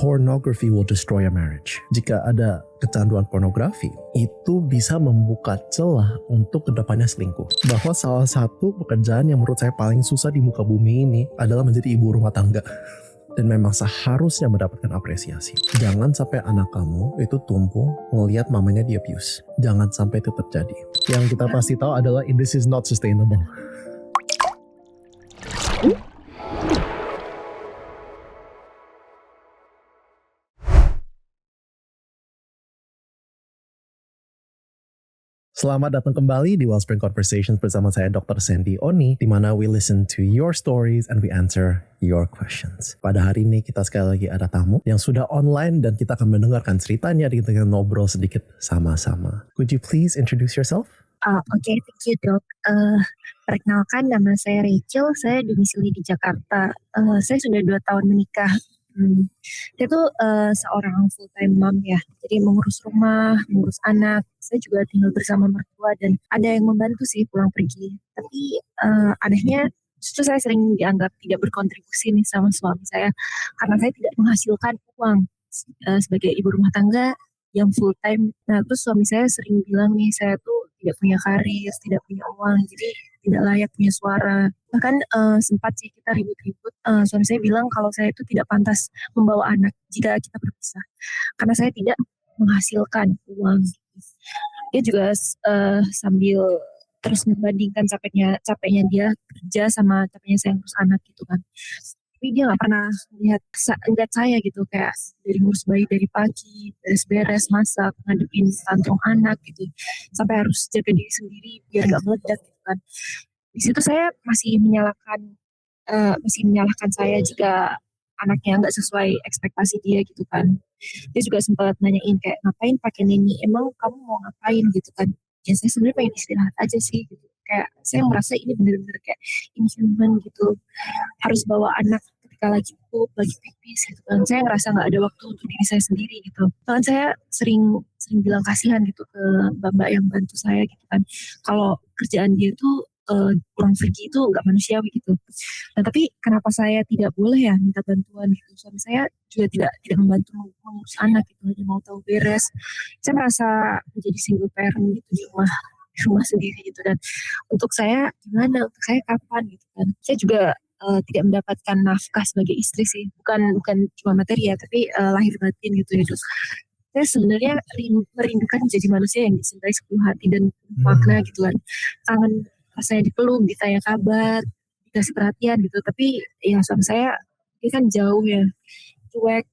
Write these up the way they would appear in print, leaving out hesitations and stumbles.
pornography will destroy a marriage. Jika ada kecanduan pornografi, itu bisa membuka celah untuk kedepannya selingkuh. Bahwa salah satu pekerjaan yang menurut saya paling susah di muka bumi ini adalah menjadi ibu rumah tangga. Dan memang seharusnya mendapatkan apresiasi. Jangan sampai anak kamu itu tumbuh ngelihat mamanya di abuse. Jangan sampai itu terjadi. Yang kita pasti tahu adalah this is not sustainable. Selamat datang kembali di Wellspring Conversations bersama saya Dr. Sandy Oni, di mana we listen to your stories and we answer your questions. Pada hari ini kita sekali lagi ada tamu yang sudah online dan kita akan mendengarkan ceritanya dan kita ngobrol sedikit sama-sama. Could you please introduce yourself? Oke, thank you dok. Perkenalkan, nama saya Rachel, saya domisili di Jakarta. Saya sudah 2 tahun menikah. Saya tuh seorang full time mom ya, jadi mengurus rumah, mengurus anak. Saya juga tinggal bersama mertua dan ada yang membantu sih pulang pergi. Tapi anehnya justru saya sering dianggap tidak berkontribusi nih sama suami saya karena saya tidak menghasilkan uang sebagai ibu rumah tangga yang full time. Nah terus suami saya sering bilang nih saya tuh tidak punya karir, tidak punya uang, jadi tidak layak punya suara. Bahkan sempat sih kita ribut-ribut. Suami saya bilang kalau saya itu tidak pantas membawa anak jika kita berpisah, karena saya tidak menghasilkan uang. Dia juga sambil terus membandingkan capeknya dia kerja sama capeknya saya ngurus anak gitu kan. Tapi dia nggak pernah lihat saya gitu, kayak dari ngurus bayi dari pagi, beres-beres, masak, ngadepin tantrum anak gitu, sampai harus jaga diri sendiri biar nggak meledak gitu kan. Di situ saya masih menyalahkan saya jika anaknya nggak sesuai ekspektasi dia gitu kan. Dia juga sempat nanyain kayak ngapain pakai neni, emang kamu mau ngapain gitu kan. Ya saya sebenarnya pengen istirahat aja sih gitu. Kayak saya merasa ini bener-bener kayak inhuman gitu, harus bawa anak ketika lagi pup, lagi pipis gitu kan. Saya ngerasa nggak ada waktu untuk diri saya sendiri gitu. Bahkan saya sering bilang kasihan gitu ke mbak-mbak yang bantu saya gitu kan, kalau kerjaan dia tuh pulang pergi itu nggak manusiawi gitu. Nah tapi kenapa saya tidak boleh ya minta bantuan gitu? Suami saya juga tidak membantu mengurus anak gitu, hanya mau tahu beres. Saya merasa menjadi single parent gitu di rumah sendiri gitu. Dan untuk saya gimana? Untuk saya kapan gitu kan? Saya juga tidak mendapatkan nafkah sebagai istri sih, bukan cuma materi ya, tapi lahir batin gitu ya. Terus saya sebenarnya merindukan menjadi manusia yang dicintai sepenuh hati dan makna gitu kan. Kangen rasanya dipeluk, ditanya kabar, dikasih perhatian gitu. Tapi ya suami saya dia kan jauh ya, cuek,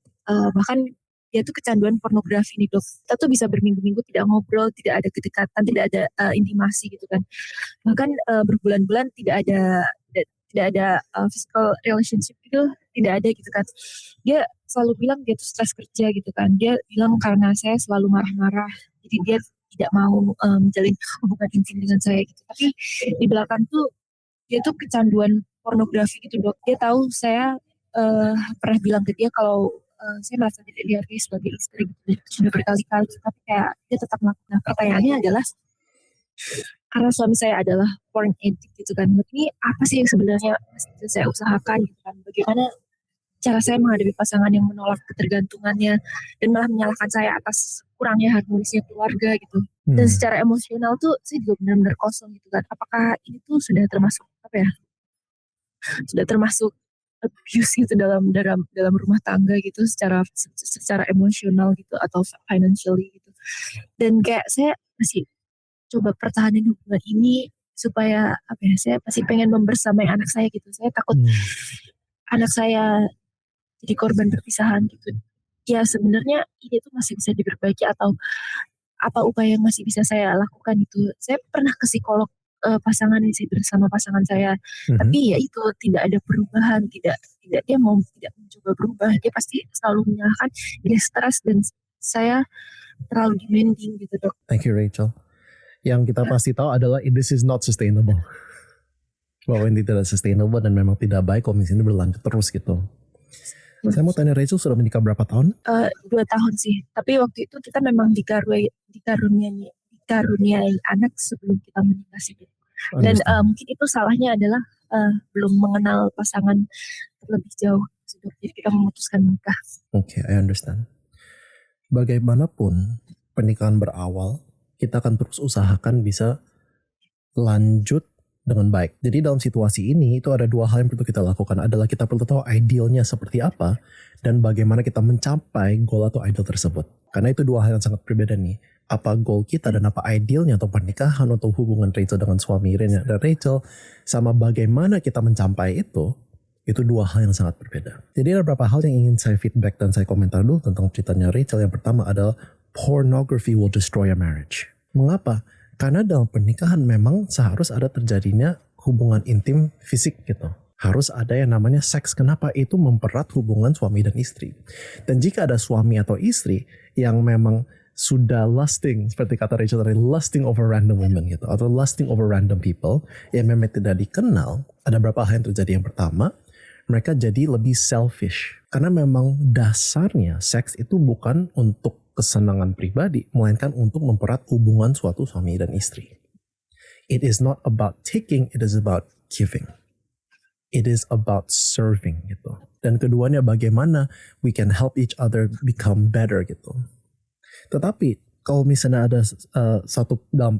bahkan dia tuh kecanduan pornografi nih dok. Kita tuh bisa berminggu-minggu tidak ngobrol, tidak ada kedekatan, tidak ada intimasi gitu kan. Bahkan berbulan-bulan tidak ada physical relationship gitu, tidak ada gitu kan. Dia selalu bilang dia tuh stres kerja gitu kan. Dia bilang karena saya selalu marah-marah, jadi dia tidak mau menjalin hubungan intim dengan saya gitu. Tapi di belakang tuh dia tuh kecanduan pornografi gitu dok. Dia tahu saya pernah bilang ke dia kalau saya merasa tidak dihargai sebagai istri gitu. Sudah berkali-kali, tapi kayak dia tetap melakukan. Nah, pertanyaannya adalah karena suami saya adalah porn addict gitu kan. Ini apa sih yang sebenarnya masih bisa saya usahakan gitu kan? Bagaimana cara saya menghadapi pasangan yang menolak ketergantungannya dan malah menyalahkan saya atas kurangnya harmonisnya keluarga gitu. Dan secara emosional tuh saya juga benar-benar kosong gitu kan. Apakah ini tuh sudah termasuk apa ya? Sudah termasuk abuse gitu dalam rumah tangga gitu, secara emosional gitu atau financially gitu. Dan kayak saya masih coba pertahanin hubungan ini supaya apa ya? Saya masih pengen membersamai anak saya gitu. Saya takut anak saya jadi korban perpisahan gitu. Ya sebenarnya ini tuh masih bisa diperbaiki atau apa upaya yang masih bisa saya lakukan gitu. Saya pernah ke psikolog pasangan sih bersama pasangan saya, tapi ya itu tidak ada perubahan, tidak dia mau tidak mencoba berubah, dia pasti selalu menyalahkan, dia stres dan saya terlalu demanding gitu dok. Thank you Rachel. Yang kita pasti tahu adalah this is not sustainable. Bahwa ini tidak sustainable dan memang tidak baik kalau misalnya berlanjut terus gitu. Saya mau tanya Rachel sudah menikah berapa tahun? 2 tahun sih. Tapi waktu itu kita memang dikaruniai anak sebelum kita menikah sih. Dan mungkin itu salahnya adalah belum mengenal pasangan terlebih jauh. gitu dok. Jadi kita memutuskan menikah. Oke, I understand. Bagaimanapun pernikahan berawal, kita akan terus usahakan bisa lanjut dengan baik. Jadi dalam situasi ini itu ada dua hal yang perlu kita lakukan, adalah kita perlu tahu idealnya seperti apa dan bagaimana kita mencapai goal atau ideal tersebut. Karena itu dua hal yang sangat berbeda nih. Apa goal kita dan apa idealnya atau pernikahan atau hubungan Rachel dengan suami Rena dan Rachel, sama bagaimana kita mencapai itu dua hal yang sangat berbeda. Jadi ada beberapa hal yang ingin saya feedback dan saya komentar dulu tentang ceritanya Rachel. Yang pertama adalah pornography will destroy a marriage. Mengapa? Karena dalam pernikahan memang seharus ada terjadinya hubungan intim fisik gitu. Harus ada yang namanya seks. Kenapa? Itu mempererat hubungan suami dan istri. Dan jika ada suami atau istri yang memang sudah lusting, seperti kata Rachel tadi, lusting over random women gitu, atau lusting over random people yang memang tidak dikenal, ada beberapa hal yang terjadi. Yang pertama, mereka jadi lebih selfish. Karena memang dasarnya seks itu bukan untuk kesenangan pribadi, melainkan untuk mempererat hubungan suatu suami dan istri. It is not about taking, it is about giving. It is about serving gitu. Dan keduanya bagaimana we can help each other become better gitu. Tetapi kalau misalnya ada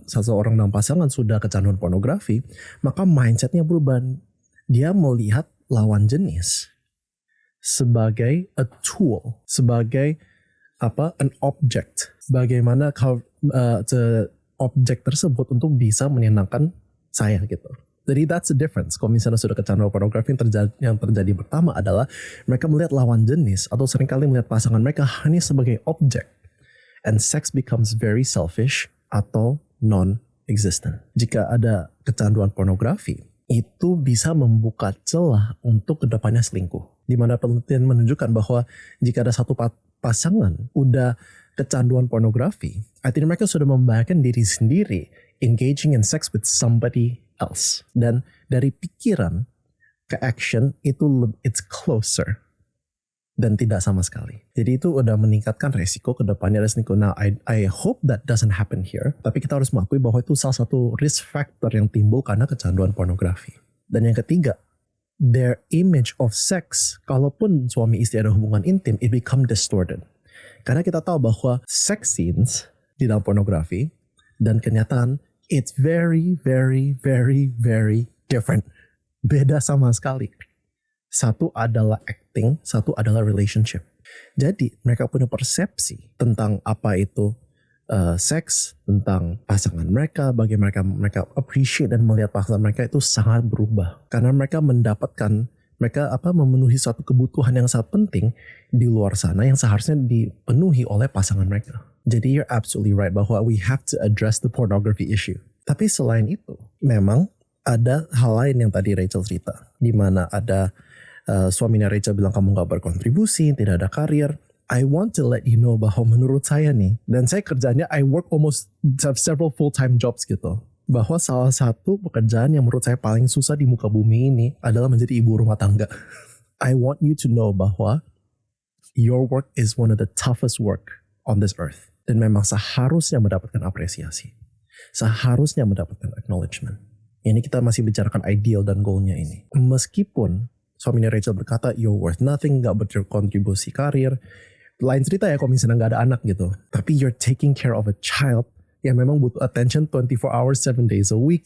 seseorang dalam pasangan sudah kecanduan pornografi, maka mindsetnya berubah. Dia melihat lawan jenis sebagai a tool, sebagai an object. Bagaimana objek tersebut untuk bisa menyenangkan saya gitu. Jadi that's the difference. Kalau misalnya sudah kecanduan pornografi, yang terjadi pertama adalah mereka melihat lawan jenis atau seringkali melihat pasangan mereka hanya sebagai objek. And sex becomes very selfish atau non-existent. Jika ada kecanduan pornografi, itu bisa membuka celah untuk kedepannya selingkuh. Di mana penelitian menunjukkan bahwa jika ada satu pasangan udah kecanduan pornografi, artinya mereka sudah membahayakan diri sendiri engaging in sex with somebody else. Dan dari pikiran ke action itu it's closer dan tidak sama sekali. Jadi itu udah meningkatkan resiko ke depannya ada selingkuh. Now I hope that doesn't happen here, tapi kita harus mengakui bahwa itu salah satu risk factor yang timbul karena kecanduan pornografi. Dan yang ketiga, their image of sex, kalaupun suami istri ada hubungan intim, it become distorted. Karena kita tahu bahwa sex scenes di dalam pornografi dan kenyataan, it's very, very, very, very different. Beda sama sekali. Satu adalah acting, satu adalah relationship. Jadi mereka punya persepsi tentang apa itu seks, tentang pasangan mereka, bagaimana mereka appreciate dan melihat pasangan mereka itu sangat berubah. Karena mereka memenuhi suatu kebutuhan yang sangat penting di luar sana yang seharusnya dipenuhi oleh pasangan mereka. Jadi you're absolutely right bahwa we have to address the pornography issue. Tapi selain itu, memang ada hal lain yang tadi Rachel cerita, di mana ada suaminya Rachel bilang kamu gak berkontribusi, tidak ada karir. I want to let you know bahwa menurut saya nih, dan saya kerjanya I work almost several full-time jobs gitu, bahwa salah satu pekerjaan yang menurut saya paling susah di muka bumi ini adalah menjadi ibu rumah tangga. I want you to know bahwa your work is one of the toughest work on this earth. Dan memang seharusnya mendapatkan apresiasi. Seharusnya mendapatkan acknowledgement. Ini kita masih bicarakan ideal dan goalnya ini. Meskipun suaminya Rachel berkata, you're worth nothing, gak berkontribusi karir. Lain cerita ya kalau misalnya gak ada anak gitu. Tapi you're taking care of a child yang memang butuh attention 24 hours, 7 days a week.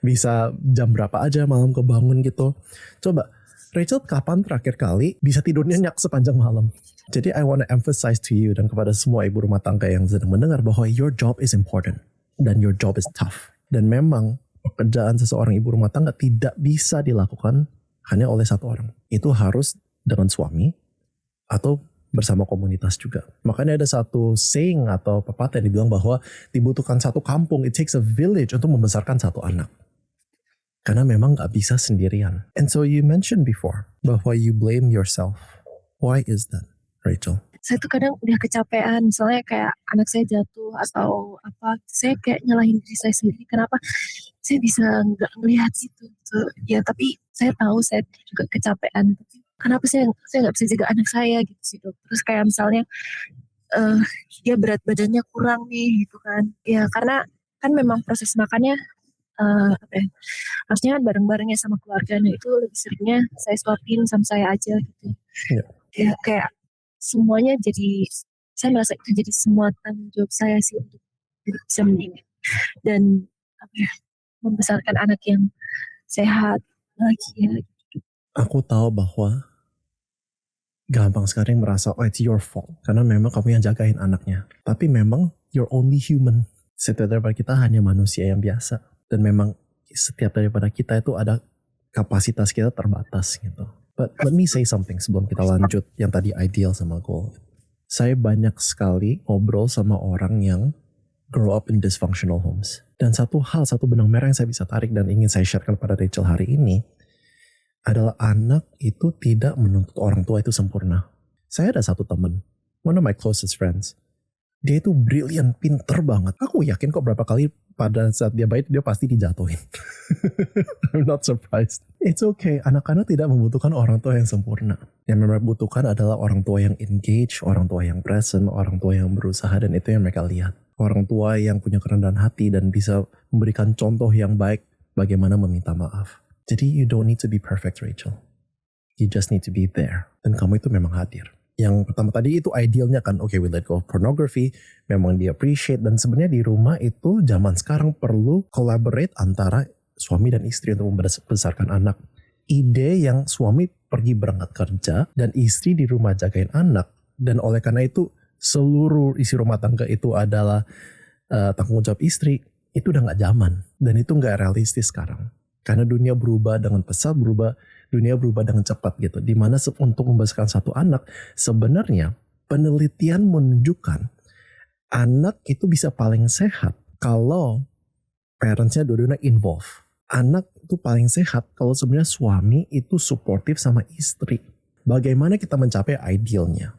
Bisa jam berapa aja malam kebangun gitu. Coba, Rachel kapan terakhir kali bisa tidur nyenyak sepanjang malam? Jadi I want to emphasize to you dan kepada semua ibu rumah tangga yang sedang mendengar bahwa your job is important. Dan your job is tough. Dan memang pekerjaan seseorang ibu rumah tangga tidak bisa dilakukan hanya oleh satu orang. Itu harus dengan suami atau bersama komunitas juga. Makanya ada satu saying atau pepatah yang dibilang bahwa dibutuhkan satu kampung, it takes a village untuk membesarkan satu anak. Karena memang gak bisa sendirian. And so you mentioned before bahwa you blame yourself. Why is that, Rachel? Saya tuh kadang udah kecapean, misalnya kayak anak saya jatuh atau apa, saya kayak nyalahin diri saya sendiri. Kenapa saya bisa nggak ngelihat itu? Ya tapi saya tahu saya juga kecapean. Kenapa saya nggak bisa jaga anak saya gitu sih dok. Terus kayak misalnya dia berat badannya kurang nih gitu kan. Ya karena kan memang proses makannya apa ya, harusnya kan bareng-bareng ya sama keluarganya, itu lebih seringnya saya suapin sama saya aja gitu. Iya. Ya kayak semuanya jadi, saya merasa itu jadi semua tanggung jawab saya sih untuk bisa mendidik dan apa ya, membesarkan anak yang sehat, bahagia. Aku tahu bahwa gampang sekali merasa it's your fault karena memang kamu yang jagain anaknya. Tapi memang you're only human. Setiap daripada kita hanya manusia yang biasa, dan memang setiap daripada kita itu ada kapasitas kita terbatas gitu. But let me say something sebelum kita lanjut yang tadi ideal sama goal. Saya banyak sekali ngobrol sama orang yang grow up in dysfunctional homes. Dan satu benang merah yang saya bisa tarik dan ingin saya sharekan pada Rachel hari ini adalah anak itu tidak menuntut orang tua itu sempurna. Saya ada satu teman, one of my closest friends. Dia itu brilliant, pinter banget. Aku yakin kok berapa kali pada saat dia baik dia pasti dijatuhin. I'm not surprised. It's okay, anak-anak tidak membutuhkan orang tua yang sempurna. Yang mereka butuhkan adalah orang tua yang engage, orang tua yang present, orang tua yang berusaha, dan itu yang mereka lihat. Orang tua yang punya kerendahan hati dan bisa memberikan contoh yang baik bagaimana meminta maaf. Jadi you don't need to be perfect, Rachel. You just need to be there. Dan kamu itu memang hadir. Yang pertama tadi itu idealnya kan, okay, we let go of pornography, memang di appreciate, dan sebenarnya di rumah itu zaman sekarang perlu collaborate antara suami dan istri untuk membesarkan anak. Ide yang suami pergi berangkat kerja dan istri di rumah jagain anak, dan oleh karena itu seluruh isi rumah tangga itu adalah tanggung jawab istri, itu udah gak zaman, dan itu gak realistis sekarang. Karena dunia berubah dengan pesat, dunia berubah dengan cepat gitu. Dimana untuk membesarkan satu anak, sebenarnya penelitian menunjukkan anak itu bisa paling sehat kalau parentsnya dua-duanya involve. Anak itu paling sehat kalau sebenarnya suami itu supportive sama istri. Bagaimana kita mencapai idealnya?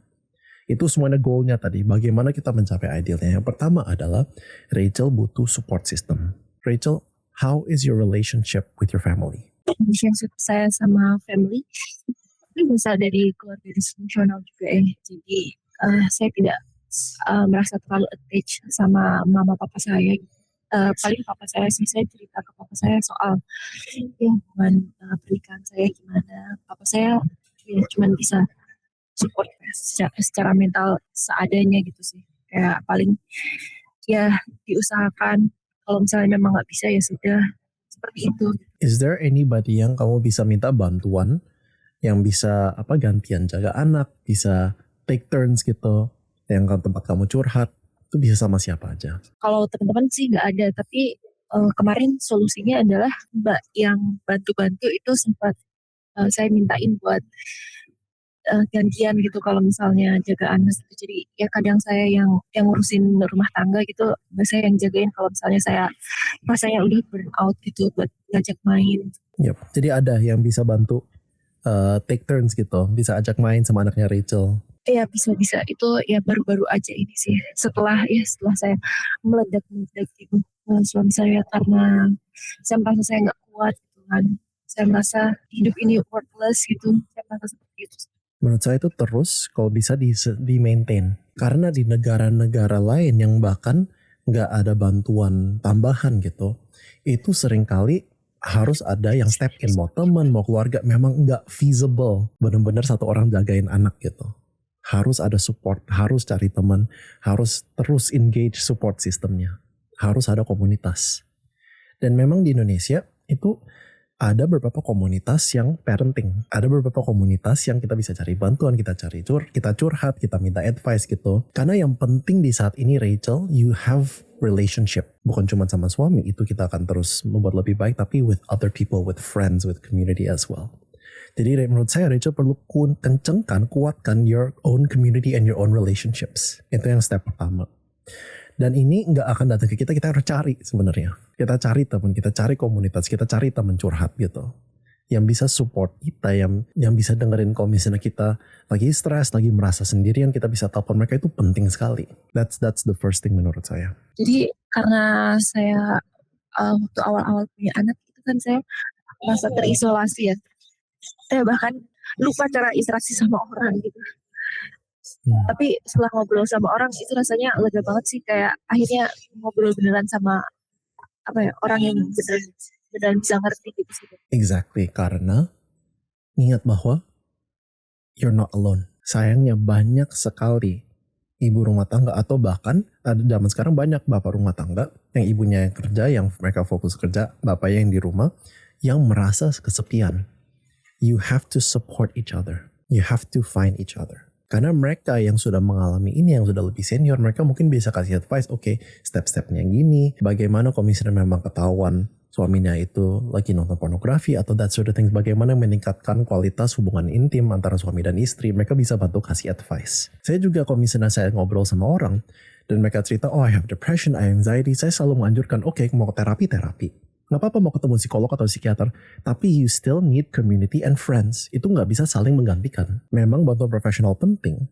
Itu semuanya goalnya tadi. Bagaimana kita mencapai idealnya? Yang pertama adalah Rachel butuh support system. Rachel, how is your relationship with your family? Relationship saya sama family ini berasal dari keluarga disfungsional juga ya. Jadi saya tidak merasa terlalu attached sama mama papa saya. Paling papa saya sih, saya cerita ke papa saya soal ya hubungan pernikahan saya gimana. Papa saya ya cuma bisa support secara mental seadanya gitu sih. Kayak paling ya diusahakan, kalau misalnya memang nggak bisa ya sudah, seperti itu. Is there anybody yang kamu bisa minta bantuan, yang bisa gantian jaga anak, bisa take turns gitu, yang tempat kamu curhat, itu bisa sama siapa aja? Kalau teman-teman sih nggak ada, tapi kemarin solusinya adalah mbak yang bantu-bantu itu sempat saya mintain buat gantian gitu kalau misalnya jaga anak gitu. Jadi ya kadang saya yang ngurusin rumah tangga gitu, mbak saya yang jagain kalau misalnya saya rasanya udah burn out gitu buat ngajak main. Yep. Jadi ada yang bisa bantu take turns gitu, bisa ajak main sama anaknya Rachel. Iya bisa. Itu ya baru-baru aja ini sih. Setelah saya meledak gitu suami saya, karena saya merasa saya nggak kuat gitu kan. Saya merasa hidup ini worthless gitu. Saya merasa seperti itu. Menurut saya itu terus kalau bisa di maintain. Karena di negara-negara lain yang bahkan nggak ada bantuan tambahan gitu, itu seringkali harus ada yang step in, mau teman, mau keluarga, memang nggak feasible benar-benar satu orang jagain anak gitu. Harus ada support, harus cari teman, harus terus engage support sistemnya, harus ada komunitas. Dan memang di Indonesia itu ada beberapa komunitas yang parenting, ada beberapa komunitas yang kita bisa cari bantuan, kita curhat, kita minta advice gitu. Karena yang penting di saat ini, Rachel, you have relationship, bukan cuma sama suami, itu kita akan terus membuat lebih baik, tapi with other people, with friends, with community as well. Jadi menurut saya Rachel perlu kuatkan your own community and your own relationships. Itu yang step pertama. Dan ini nggak akan datang ke kita harus cari sebenarnya. Kita cari teman, kita cari komunitas, kita cari teman curhat gitu. Yang bisa support kita, yang bisa dengerin kalau misalnya kita lagi stres, lagi merasa sendirian, kita bisa telepon mereka, itu penting sekali. That's the first thing menurut saya. Jadi karena saya waktu awal-awal punya anak itu kan saya merasa terisolasi ya. Saya bahkan lupa cara interaksi sama orang gitu. Tapi setelah ngobrol sama orang itu rasanya lega banget sih, kayak akhirnya ngobrol beneran sama orang yang benar bisa ngerti gitu sih. Exactly, karena ingat bahwa you're not alone. Sayangnya banyak sekali ibu rumah tangga atau bahkan ada zaman sekarang banyak bapak rumah tangga yang ibunya yang kerja, yang mereka fokus kerja, bapaknya yang di rumah, yang merasa kesepian. You have to support each other. You have to find each other. Karena mereka yang sudah mengalami ini, yang sudah lebih senior, mereka mungkin bisa kasih advice, oke, step-stepnya gini, bagaimana kalau misalnya memang ketahuan suaminya itu lagi nonton pornografi atau that sort of things, bagaimana meningkatkan kualitas hubungan intim antara suami dan istri, mereka bisa bantu kasih advice. Saya juga kalau misalnya saya ngobrol sama orang, dan mereka cerita, oh I have depression, I have anxiety, saya selalu menganjurkan, oke, mau terapi. Gak apa-apa mau ketemu psikolog atau psikiater, tapi you still need community and friends. Itu gak bisa saling menggantikan. Memang bantuan profesional penting,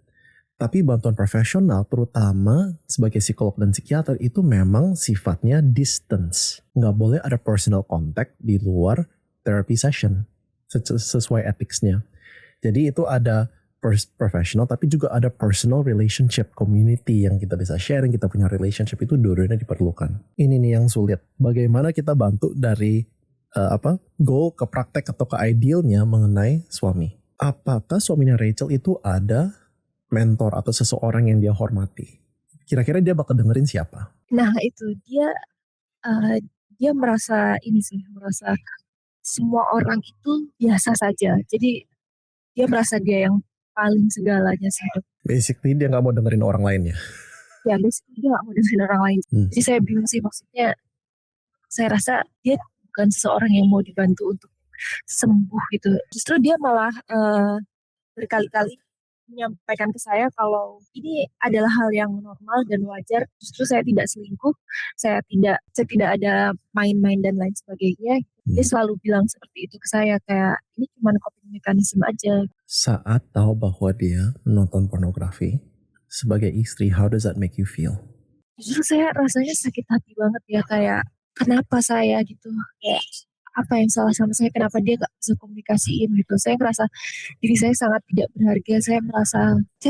tapi bantuan profesional terutama sebagai psikolog dan psikiater itu memang sifatnya distance. Gak boleh ada personal contact di luar therapy session sesuai ethicsnya. Jadi itu ada professional tapi juga ada personal relationship community yang kita bisa sharing, kita punya relationship, itu dua-duanya diperlukan. Ini nih yang sulit. Bagaimana kita bantu dari goal ke praktek atau ke idealnya mengenai suami. Apakah suaminya Rachel itu ada mentor atau seseorang yang dia hormati? Kira-kira dia bakal dengerin siapa? Nah itu dia merasa semua orang itu biasa saja. Jadi dia merasa dia yang paling segalanya sih. Basically dia gak mau dengerin orang lain ya? Ya basically dia gak mau dengerin orang lain. Jadi saya bingung sih, maksudnya saya rasa dia bukan seseorang yang mau dibantu untuk sembuh gitu. Justru dia malah berkali-kali menyampaikan ke saya kalau ini adalah hal yang normal dan wajar. Justru saya tidak selingkuh, saya tidak ada main-main dan lain sebagainya. Dia selalu bilang seperti itu ke saya, kayak ini cuma coping mechanism aja. Saat tahu bahwa dia menonton pornografi, sebagai istri, how does that make you feel? Justru saya rasanya sakit hati banget ya, kayak kenapa saya gitu, kayak apa yang salah sama saya, kenapa dia gak bisa komunikasiin gitu. Saya merasa diri saya sangat tidak berharga, saya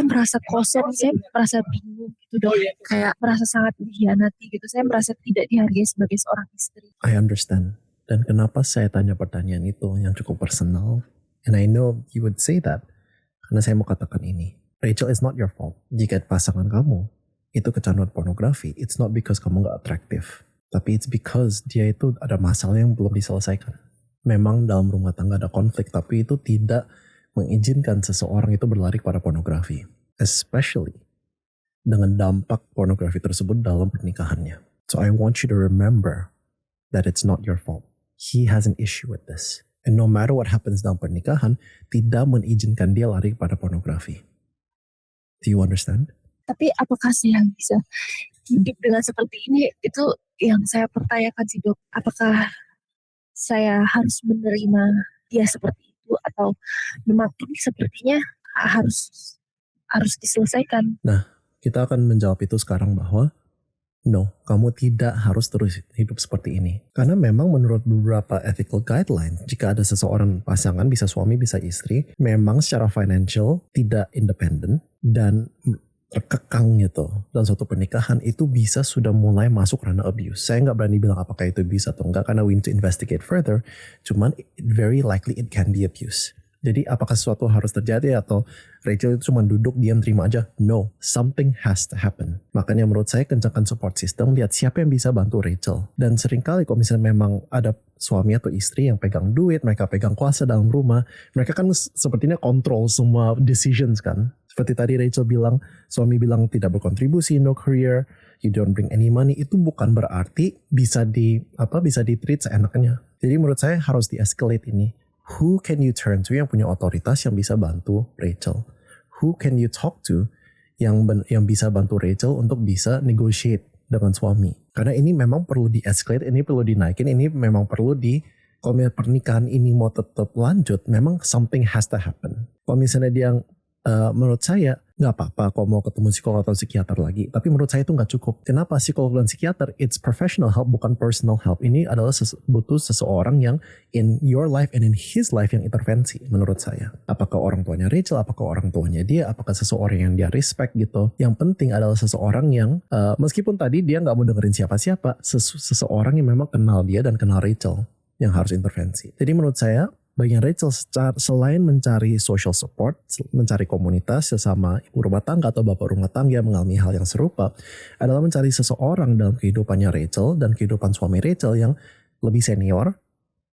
merasa kosong, saya merasa bingung gitu dong, kayak merasa sangat dikhianati gitu. Saya merasa tidak dihargai sebagai seorang istri. I understand. Dan kenapa saya tanya pertanyaan itu yang cukup personal, and I know you would say that, karena saya mau katakan ini, Rachel, is not your fault. Jika pasangan kamu itu kecanduan pornografi, it's not because kamu gak atraktif, tapi it's because dia itu ada masalah yang belum diselesaikan. Memang dalam rumah tangga ada konflik, tapi itu tidak mengizinkan seseorang itu berlari kepada pornografi. Especially dengan dampak pornografi tersebut dalam pernikahannya. So I want you to remember that it's not your fault. He has an issue with this. And no matter what happens dalam pernikahan, tidak mengizinkan dia lari kepada pornografi. Do you understand? Tapi apakah saya bisa hidup dengan seperti ini? Itu yang saya pertanyakan sih, Dok. Apakah saya harus menerima dia seperti itu, atau memang ini sepertinya harus diselesaikan? Nah, kita akan menjawab itu sekarang bahwa no, kamu tidak harus terus hidup seperti ini. Karena memang menurut beberapa ethical guideline, jika ada seseorang pasangan, bisa suami, bisa istri, memang secara financial tidak independen dan terkekang gitu dalam suatu pernikahan, itu bisa sudah mulai masuk ranah abuse. Saya nggak berani bilang apakah itu bisa atau enggak karena we need to investigate further. Cuman very likely it can be abuse. Jadi apakah sesuatu harus terjadi atau Rachel itu cuma duduk diam terima aja? No, something has to happen. Makanya menurut saya kencangkan support system, lihat siapa yang bisa bantu Rachel. Dan seringkali kalau misalnya memang ada suami atau istri yang pegang duit, mereka pegang kuasa dalam rumah, mereka kan sepertinya kontrol semua decisions kan. Seperti tadi Rachel bilang, suami bilang tidak berkontribusi, no career, you don't bring any money, itu bukan berarti bisa di-treat seenaknya. Jadi menurut saya harus di-escalate ini. Who can you turn to yang punya otoritas yang bisa bantu Rachel? Who can you talk to yang bisa bantu Rachel untuk bisa negotiate dengan suami? Karena ini memang perlu di-escalate, ini perlu dinaikin, ini memang perlu kalau pernikahan ini mau tetap lanjut, memang something has to happen. Kalau misalnya dia menurut saya nggak apa-apa kalau mau ketemu psikolog atau psikiater lagi. Tapi menurut saya itu nggak cukup. Kenapa psikolog dan psikiater? It's professional help, bukan personal help. Ini adalah butuh seseorang yang in your life and in his life yang intervensi menurut saya. Apakah orang tuanya Rachel, apakah orang tuanya dia, apakah seseorang yang dia respect gitu. Yang penting adalah seseorang yang meskipun tadi dia nggak mau dengerin siapa-siapa, seseorang yang memang kenal dia dan kenal Rachel yang harus intervensi. Jadi menurut saya bagian Rachel selain mencari social support, mencari komunitas sesama ibu rumah tangga atau bapak rumah tangga yang mengalami hal yang serupa, adalah mencari seseorang dalam kehidupannya Rachel dan kehidupan suami Rachel yang lebih senior,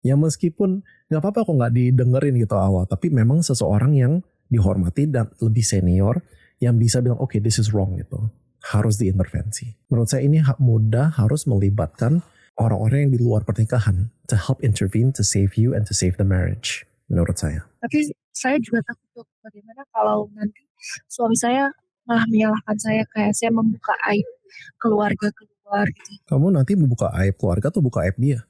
yang meskipun gak apa-apa kok gak didengerin gitu awal, tapi memang seseorang yang dihormati dan lebih senior yang bisa bilang okay, this is wrong gitu, harus diintervensi. Menurut saya ini mudah harus melibatkan orang-orang yang di luar pernikahan to help intervene, to save you and to save the marriage, menurut saya. Tapi saya juga takut bagaimana kalau nanti suami saya malah menyalahkan saya, kayak saya membuka aib keluarga gitu. Kamu nanti membuka aib keluarga atau buka aib dia?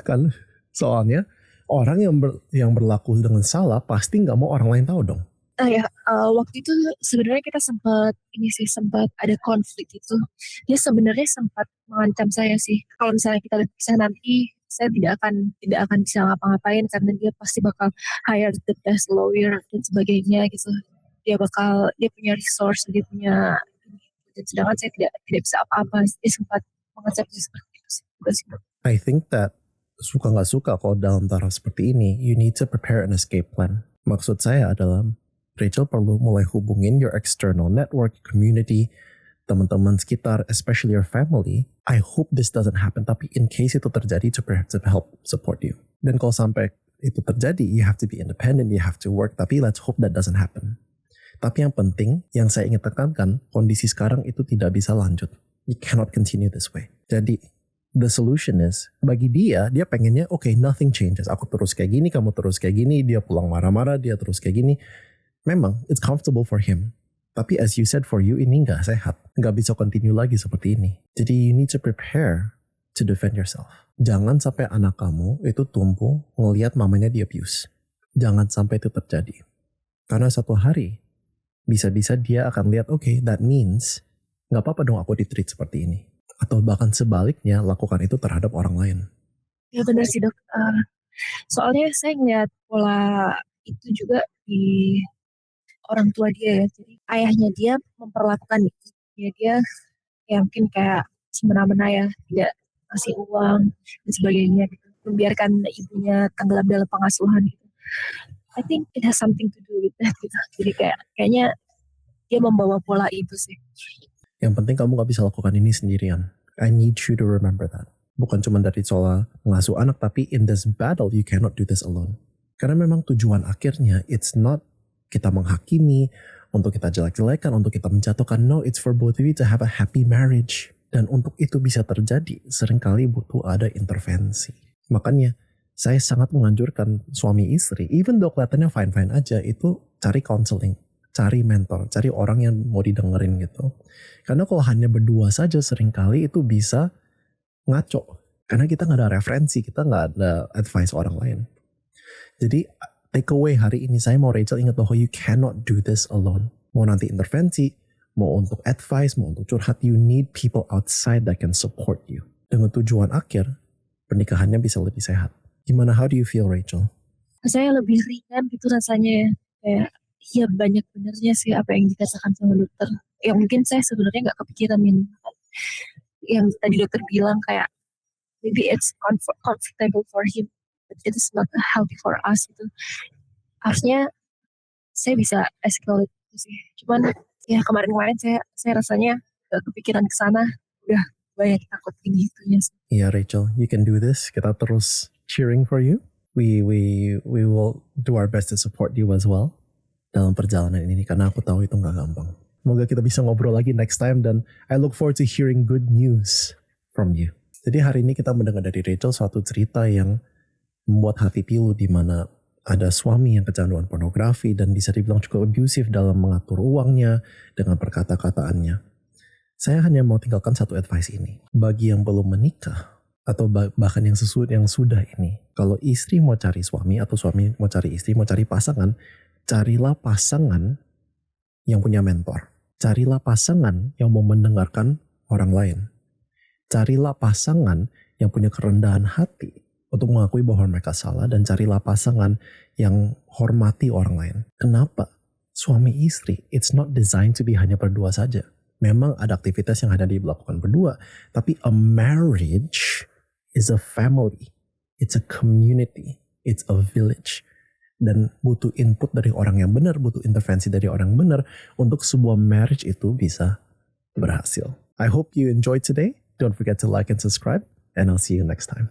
Kan soalnya orang yang berlaku dengan salah pasti nggak mau orang lain tahu dong. Waktu itu sebenarnya kita sempat ada konflik itu. Dia sebenarnya sempat mengancam saya sih. Kalau misalnya kita bisa nanti, saya tidak akan bisa ngapa-ngapain karena dia pasti bakal hire the best lawyer dan sebagainya gitu. Dia punya resource, dia punya, dan sedangkan saya tidak bisa apa-apa. Dia sempat mengancam saya seperti itu sih. I think that suka nggak suka kalau dalam taraf seperti ini, you need to prepare an escape plan. Maksud saya adalah Rachel perlu mulai hubungin your external network, community, teman-teman sekitar, especially your family. I hope this doesn't happen, tapi in case itu terjadi, to help support you. Dan kalau sampai itu terjadi, you have to be independent, you have to work, tapi let's hope that doesn't happen. Tapi yang penting, yang saya ingin tekankan, kondisi sekarang itu tidak bisa lanjut. You cannot continue this way. Jadi, the solution is, bagi dia pengennya, okay, nothing changes. Aku terus kayak gini, kamu terus kayak gini, dia pulang marah-marah, dia terus kayak gini. Memang, it's comfortable for him. Tapi as you said, for you ini nggak sehat. Nggak bisa continue lagi seperti ini. Jadi you need to prepare to defend yourself. Jangan sampai anak kamu itu tumbuh ngelihat mamanya di abuse. Jangan sampai itu terjadi. Karena satu hari, bisa-bisa dia akan lihat, okay, that means nggak apa-apa dong aku di-treat seperti ini. Atau bahkan sebaliknya, lakukan itu terhadap orang lain. Ya benar sih dok. Soalnya saya ngeliat pola itu juga di orang tua dia ya. Jadi ayahnya dia memperlakukan dia ya mungkin kayak semena-mena ya, tidak kasih uang dan sebagainya gitu. Membiarkan ibunya tenggelam dalam pengasuhan gitu. I think it has something to do with that gitu. Jadi kayaknya dia membawa pola itu sih. Yang penting kamu gak bisa lakukan ini sendirian. I need you to remember that. Bukan cuma dari soal mengasuh anak, tapi in this battle you cannot do this alone. Karena memang tujuan akhirnya it's not kita menghakimi, untuk kita jelek-jelekan, untuk kita menjatuhkan. No, it's for both of you to have a happy marriage. Dan untuk itu bisa terjadi, seringkali butuh ada intervensi. Makanya, saya sangat menganjurkan suami istri, even though kelihatannya fine-fine aja, itu cari counseling, cari mentor, cari orang yang mau didengerin gitu. Karena kalau hanya berdua saja, seringkali itu bisa ngaco. Karena kita nggak ada referensi, kita nggak ada advice orang lain. Jadi, take away hari ini, saya mau Rachel ingat bahwa you cannot do this alone. Mau nanti intervensi, mau untuk advice, mau untuk curhat, you need people outside that can support you. Dengan tujuan akhir, pernikahannya bisa lebih sehat. Gimana, how do you feel Rachel? Saya lebih ringan gitu rasanya. Kayak, ya banyak benernya sih apa yang dikatakan sama dokter. Ya mungkin saya sebenarnya gak kepikiran yang tadi dokter bilang kayak, maybe it's comfortable for him. It is not healthy for us gitu. Harusnya saya bisa escalate itu sih. Cuman ya kemarin-kemarin saya rasanya gak kepikiran ke sana. Udah banyak takut ini itunya. Iya Rachel, you can do this. Kita terus cheering for you. We will do our best to support you as well dalam perjalanan ini karena aku tahu itu gak gampang. Semoga kita bisa ngobrol lagi next time dan I look forward to hearing good news from you. Jadi hari ini kita mendengar dari Rachel suatu cerita yang membuat hati pilu, di mana ada suami yang kecanduan pornografi dan bisa dibilang cukup abusive dalam mengatur uangnya dengan perkata-kataannya. Saya hanya mau tinggalkan satu advice ini. Bagi yang belum menikah atau bahkan yang sudah ini, kalau istri mau cari suami atau suami mau cari istri, mau cari pasangan, Carilah pasangan yang punya mentor. Carilah pasangan yang mau mendengarkan orang lain. Carilah pasangan yang punya kerendahan hati untuk mengakui bahwa mereka salah, dan carilah pasangan yang hormati orang lain. Kenapa? Suami istri, it's not designed to be hanya berdua saja. Memang ada aktivitas yang hanya dilakukan berdua, tapi a marriage is a family. It's a community. It's a village. Dan butuh input dari orang yang benar, butuh intervensi dari orang yang benar untuk sebuah marriage itu bisa berhasil. I hope you enjoyed today. Don't forget to like and subscribe, and I'll see you next time.